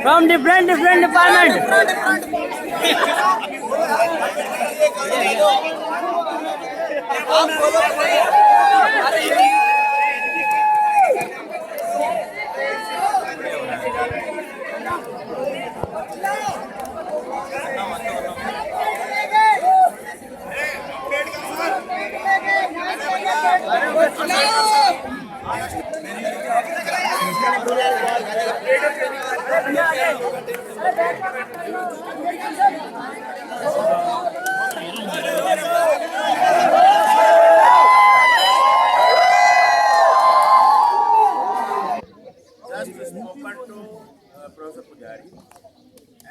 From different department. Professor Pujari,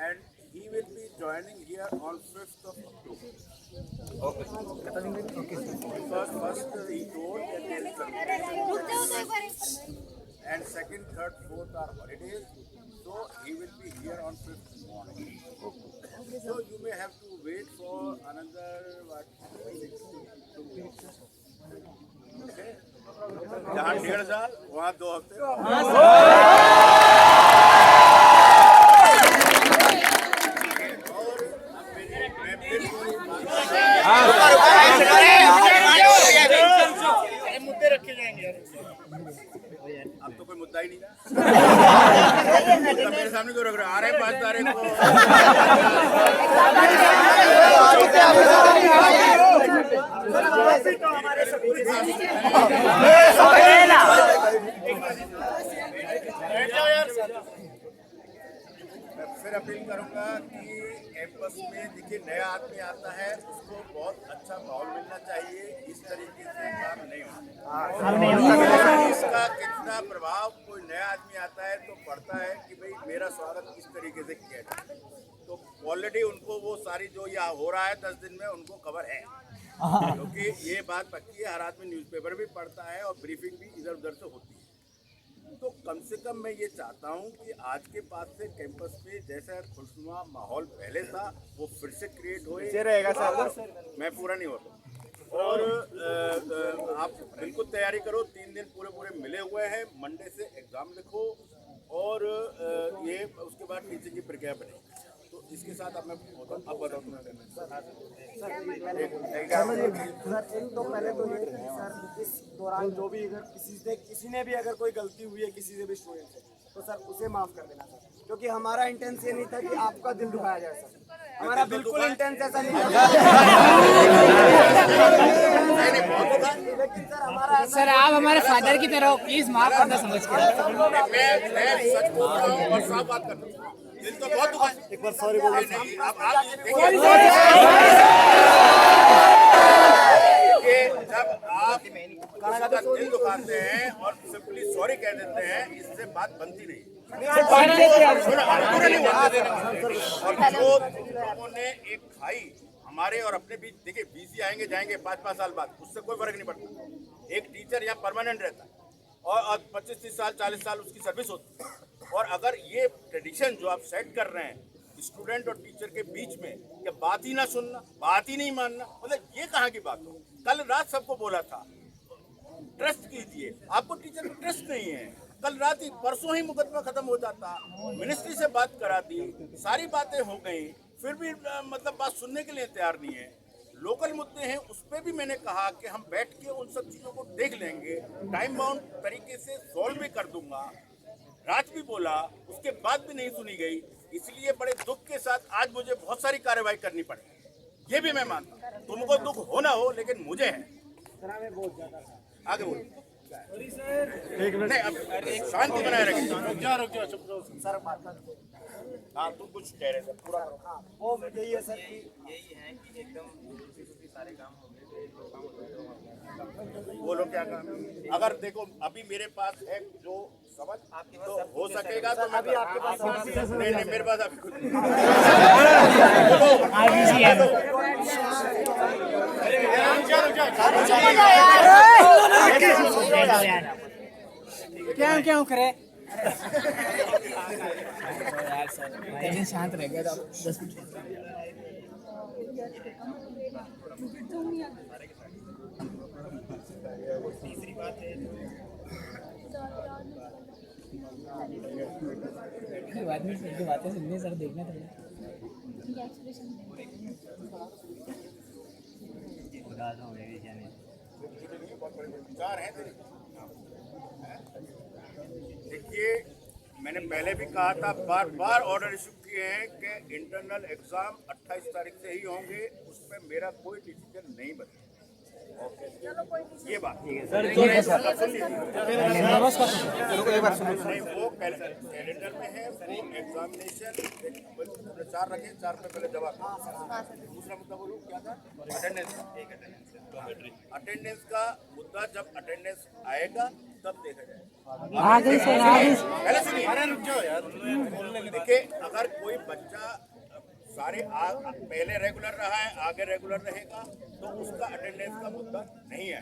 and he will be joining here on 5th of October. Okay. First he told that there is and second, third, fourth are holidays, so he will be here on 5th morning. So you may have to wait for another 6 to 2 weeks. Okay. जहाँ 1.5 साल वहाँ 2 हफ्ते. मुद्दे रखे जाएंगे. अब तो कोई मुद्दा ही नहीं रहा. मेरे सामने क्यों रख रहे आ रहे हैं 5 तारीख को. फिर अपील करूंगा कि कैंपस में देखिए नया आदमी आता है उसको बहुत अच्छा माहौल मिलना चाहिए. इस तरीके से काम नहीं होता. इसका कितना प्रभाव कोई नया आदमी आता है तो पड़ता है कि भाई मेरा स्वागत किस तरीके से किया जाए. तो ऑलरेडी उनको वो सारी जो यहाँ हो रहा है 10 दिन में उनको खबर है, क्योंकि ये बात पक्की है. हर आदमी न्यूज़पेपर भी पढ़ता है और ब्रीफिंग भी इधर उधर से होती है. तो कम से कम मैं ये चाहता हूँ कि आज के बाद से कैंपस पे जैसा खुशनुमा माहौल पहले था वो फिर से क्रिएट होए. मैं पूरा नहीं होता. और आप बिल्कुल तैयारी करो. 3 दिन पूरे मिले हुए हैं. मंडे से एग्ज़ाम लिखो और ये उसके बाद टीचिंग की प्रक्रिया बनेगी. तो इसके साथ अब मैं अब बताओ तुम्हें सर एक तो पहले तो ये सर इस दौरान जो भी अगर किसी ने भी अगर कोई गलती हुई है किसी से भी स्टूडेंट से तो सर उसे माफ़ कर देना सर, क्योंकि हमारा इंटेंस ये नहीं था कि आपका दिल दुखाया जाए सर. हमारा बिल्कुल इंटेंस ऐसा नहीं था. लेकिन सर हमारा सर आप हमारे फादर की तरह प्लीज माफ करना समझ के. मैं सच बोल रहा हूँ और साफ बात कर रहा हूँ. दिल तो बहुत दुखा. एक बार सॉरी बोलो. जब आप का दिल दुखाते हैं और सिंपली सॉरी कह देते हैं इससे बात बनती नहीं. और जो लोगों ने एक खाई हमारे और अपने बीच देखिए बीसी आएंगे जाएंगे 5-5 साल बाद उससे कोई फर्क नहीं पड़ता. एक टीचर यहाँ परमानेंट रहता है और 25-30 साल 40 साल उसकी सर्विस होती है. और अगर ये ट्रेडिशन जो आप सेट कर रहे हैं स्टूडेंट और टीचर के बीच में कि बात ही ना सुनना, बात ही नहीं मानना, मतलब ये कहाँ की बात हो. कल रात सबको बोला था ट्रस्ट कीजिए. आपको टीचर पर ट्रस्ट नहीं है. कल रात ही परसों ही मुकदमा खत्म हो जाता. मिनिस्ट्री से बात करा दी, सारी बातें हो गई, फिर भी मतलब बात सुनने के लिए तैयार नहीं है. लोकल मुद्दे हैं उस पर भी मैंने कहा कि हम बैठ के उन सब चीज़ों को देख लेंगे. टाइम बाउंड तरीके से सॉल्व भी कर दूंगा. राज भी बोला, उसके बाद भी नहीं सुनी गई. इसलिए बड़े दुख के साथ आज मुझे बहुत सारी कार्रवाई करनी पड़ी. ये भी मैं मानता हूँ. तुमको दुख हो ना हो लेकिन मुझे है. आगे बोलो. नहीं अब शांति बनाए रखिए. सर हाँ तुम कुछ कह रहे थे पूरा. वो यही है सर कि यही है कि एकदम वो लोग क्या काम, अगर देखो अभी मेरे पास है जो समझ तो हो सकेगा तो मैं अभी आपके पास नहीं नहीं मेरे पास अभी कुछ नहीं। क्या क्या करे यार सर शांत रह गया 10 मिनट तीसरी बात है बातें सुनने सर देखना थोड़ा विचार है तेरे। देखिए मैंने पहले भी कहा था, बार बार ऑर्डर इशू किए हैं कि इंटरनल एग्जाम 28 तारीख से ही होंगे, उस पर मेरा कोई डिसीजन नहीं बदला। ये बात नहीं वो कैलेंडर में है, वो एग्जामिनेशन 4 रखे, 4 पे पहले जवाब। दूसरा मुद्दा बोलूँ क्या था? अटेंडेंस का मुद्दा, जब अटेंडेंस आएगा तब देखा जाएगा। पहले सुनिए, देखिए अगर कोई बच्चा सारे पहले रेगुलर रहा है, आगे रेगुलर रहेगा तो उसका अटेंडेंस का मुद्दा नहीं है।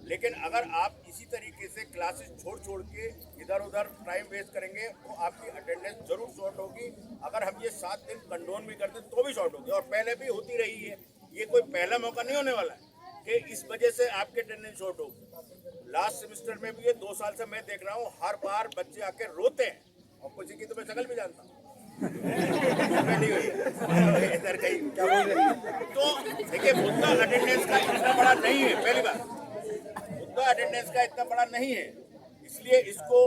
लेकिन अगर आप इसी तरीके से क्लासेस छोड़ के इधर उधर टाइम वेस्ट करेंगे तो आपकी अटेंडेंस जरूर शॉर्ट होगी। अगर हम ये 7 दिन कंडोन भी करते तो भी शॉर्ट होगी, और पहले भी होती रही है। ये कोई पहला मौका नहीं होने वाला है कि इस वजह से आपके अटेंडेंस शॉर्ट होगी। लास्ट सेमेस्टर में भी ये 2 साल से मैं देख रहा हूँ, हर बार बच्चे आके रोते हैं, और कुछ की तो मैं शक्ल भी जानता हूँ। इधर कहीं क्या बोल रही है। तो देखिए मुद्दा अटेंडेंस का इतना बड़ा नहीं है, पहली बात मुद्दा अटेंडेंस का इतना बड़ा नहीं है, इसलिए इसको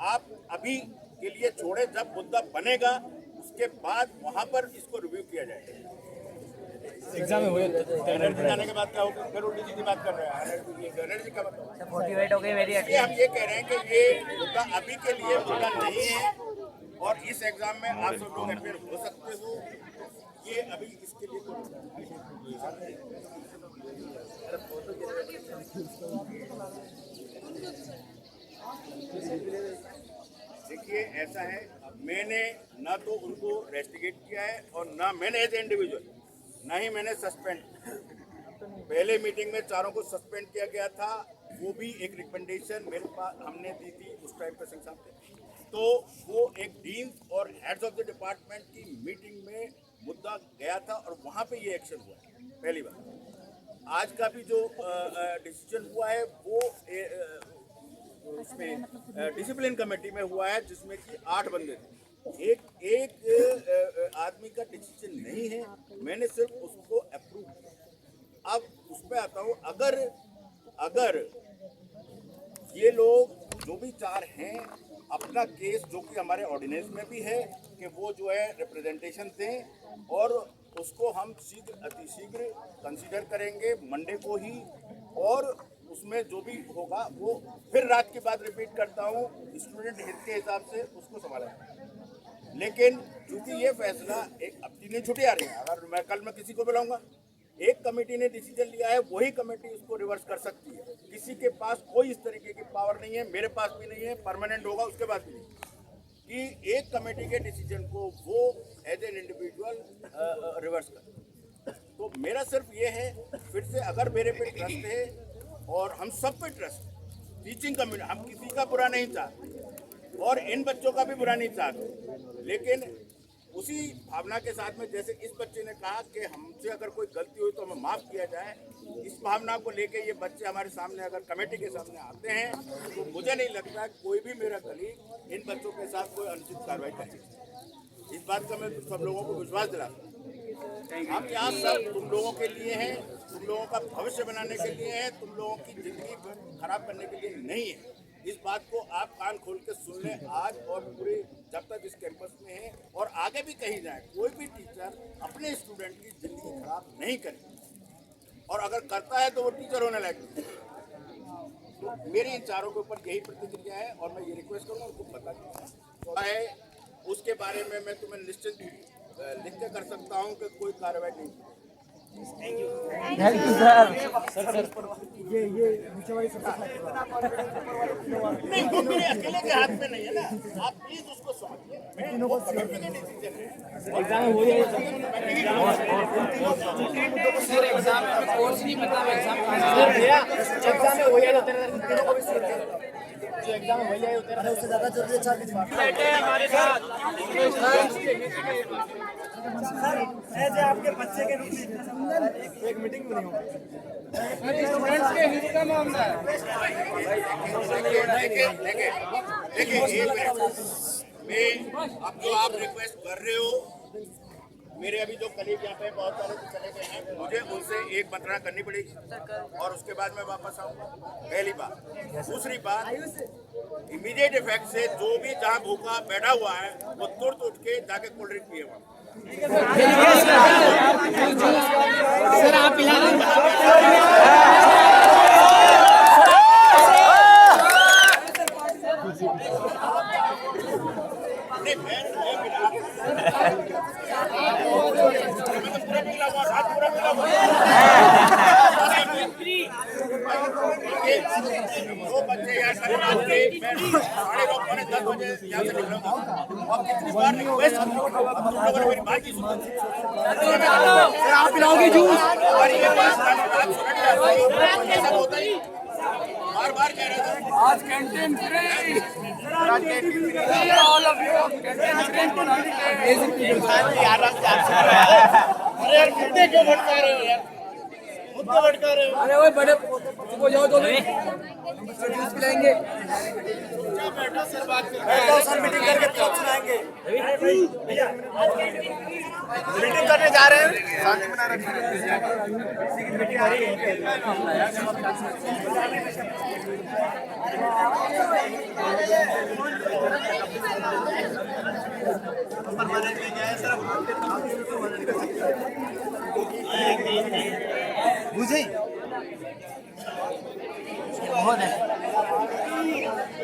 आप अभी के लिए छोड़े, जब मुद्दा बनेगा उसके बाद वहां पर इसको रिव्यू किया जाएगा। एग्जाम हुए एनर्जी जाने के बाद क्या होगा, फिर उल्टी सीधी बात कर रहे हैं। एनर्जी का मतलब 48 हो गई मेरी हम ये कह रहे हैं कि ये मुद्दा अभी के लिए मुद्दा नहीं है, और इस एग्जाम में आप सब लोग अपेयर हो सकते हो। ये अभी इसके लिए देखिए ऐसा है, मैंने ना तो उनको रेस्टिगेट किया है और ना मैंने एज इंडिविजुअल, ना ही मैंने सस्पेंड। पहले मीटिंग में चारों को सस्पेंड किया गया था, वो भी एक रिकमेंडेशन मेरे पास हमने दी थी उस टाइम पर सिंह साहब थे। तो वो एक डीन और हेड्स ऑफ द डिपार्टमेंट की मीटिंग में मुद्दा गया था और वहाँ पे ये एक्शन हुआ। पहली बार आज का भी जो डिसीजन हुआ है वो उसमें डिसिप्लिन कमेटी में हुआ है, जिसमें कि 8 बंदे थे। एक आदमी का डिसीजन नहीं है, मैंने सिर्फ उसको अप्रूव किया। अब उस पर आता हूँ, अगर ये लोग जो भी 4 हैं अपना केस, जो कि हमारे ऑर्डिनेंस में भी है कि वो जो है रिप्रेजेंटेशन दें, और उसको हम अतिशीघ्र कंसीडर करेंगे मंडे को ही, और उसमें जो भी होगा वो फिर रात के बाद रिपीट करता हूँ, स्टूडेंट हित के हिसाब से उसको संभाला। लेकिन क्योंकि ये फैसला एक अब 3 दिन छुट्टी आ रही है, अगर मैं कल मैं किसी को बुलाऊंगा, एक कमेटी ने डिसीजन लिया है, वही कमेटी उसको रिवर्स कर सकती है। किसी के पास कोई इस तरीके की पावर नहीं है, मेरे पास भी नहीं है, परमानेंट होगा उसके बाद भी नहीं, कि एक कमेटी के डिसीजन को वो एज एन इंडिविजुअल रिवर्स कर। तो मेरा सिर्फ ये है, फिर से अगर मेरे पे ट्रस्ट है और हम सब पे ट्रस्ट, टीचिंग कम्युनिटी, हम किसी का बुरा नहीं चाहते और इन बच्चों का भी बुरा नहीं चाहते, लेकिन उसी भावना के साथ में, जैसे इस बच्चे ने कहा कि हमसे अगर कोई गलती हुई तो हमें माफ़ किया जाए, इस भावना को लेके ये बच्चे हमारे सामने अगर कमेटी के सामने आते हैं तो मुझे नहीं लगता कोई भी मेरा कलीग इन बच्चों के साथ कोई अनुचित कार्रवाई करेगा। इस बात का मैं सब लोगों को विश्वास दिलाता हूँ। हम यहाँ सब तुम लोगों के लिए हैं, तुम लोगों का भविष्य बनाने के लिए हैं, तुम लोगों की जिंदगी खराब करने के लिए नहीं है। इस बात को आप कान खोल के सुन लें आज और पूरे जब तक इस कैंपस में है, और आगे भी कहीं जाए, कोई भी टीचर अपने स्टूडेंट की जिंदगी खराब नहीं करे, और अगर करता है तो वो टीचर होने लायक नहीं। तो मेरी इन चारों के ऊपर यही प्रतिक्रिया है, और मैं ये रिक्वेस्ट करूँगा उनको पता है, उसके बारे में मैं तुम्हें निश्चित लिख के कर सकता हूँ कि कोई कार्रवाई नहीं। Thank you. Thank you sir. ये नीचे वाली सबसे नहीं, वो मेरे अकेले के हाथ में नहीं है ना, आप प्लीज उसको समझिए। तीनों को एग्जाम में हो जाएगा सर। एग्जाम में कोर्स नहीं पता, एग्जाम कहाँ से सर भैया एग्जाम में हो जाएगा तेरा, तीनों को भी जो एग्जाम में हो जाएगा तेरा उससे ज्यादा जरूरी है। बैठे हमारे साथ सर ऐसे आपके बच्चे के रूप में एक मीटिंग भी नहीं हो स्टूडेंट्स के हित का मामला है। देखिए एक मिनट, मैं अब जो आप रिक्वेस्ट कर रहे हो, मेरे अभी जो कलीग यहाँ पे बहुत सारे तो चले गए हैं, मुझे उनसे एक मंत्रणा करनी पड़ेगी और उसके बाद मैं वापस आऊँगा। पहली बात। दूसरी बात, इमीडिएट इफेक्ट से जो भी जहाँ भूखा बैठा हुआ है वो तुरंत उठ के जाके कोल्ड ड्रिंक पिए वहाँ। सर आप नहीं, मैं मिला पूरा मिला हुआ, हाथ पूरा मिला हुआ। दो बच्चे यहाँ खड़े रात के, मैं 9:30 बजे यहाँ से निकलूंगा और कितनी बार रिक्वेस्ट हम लोगों ने मेरी बात की सुना। आप पिलाओगे जूस? और ये बात ऐसा होता ही बार बार कह रहा था आज canteen free, all of you canteen अरे यार मुद्दे क्यों भटका रहे हो यार, मुद्दे भटका रहे हो। अरे वो बड़े वो जाओ तो जूस पिलाएंगे। बैठो सर, बात करो। बैठो सर, मीटिंग करके तब सुनाएंगे। मीटिंग करने जा रहे हैं, शांति बना रखिए। बुझे बहुत है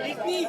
नहीं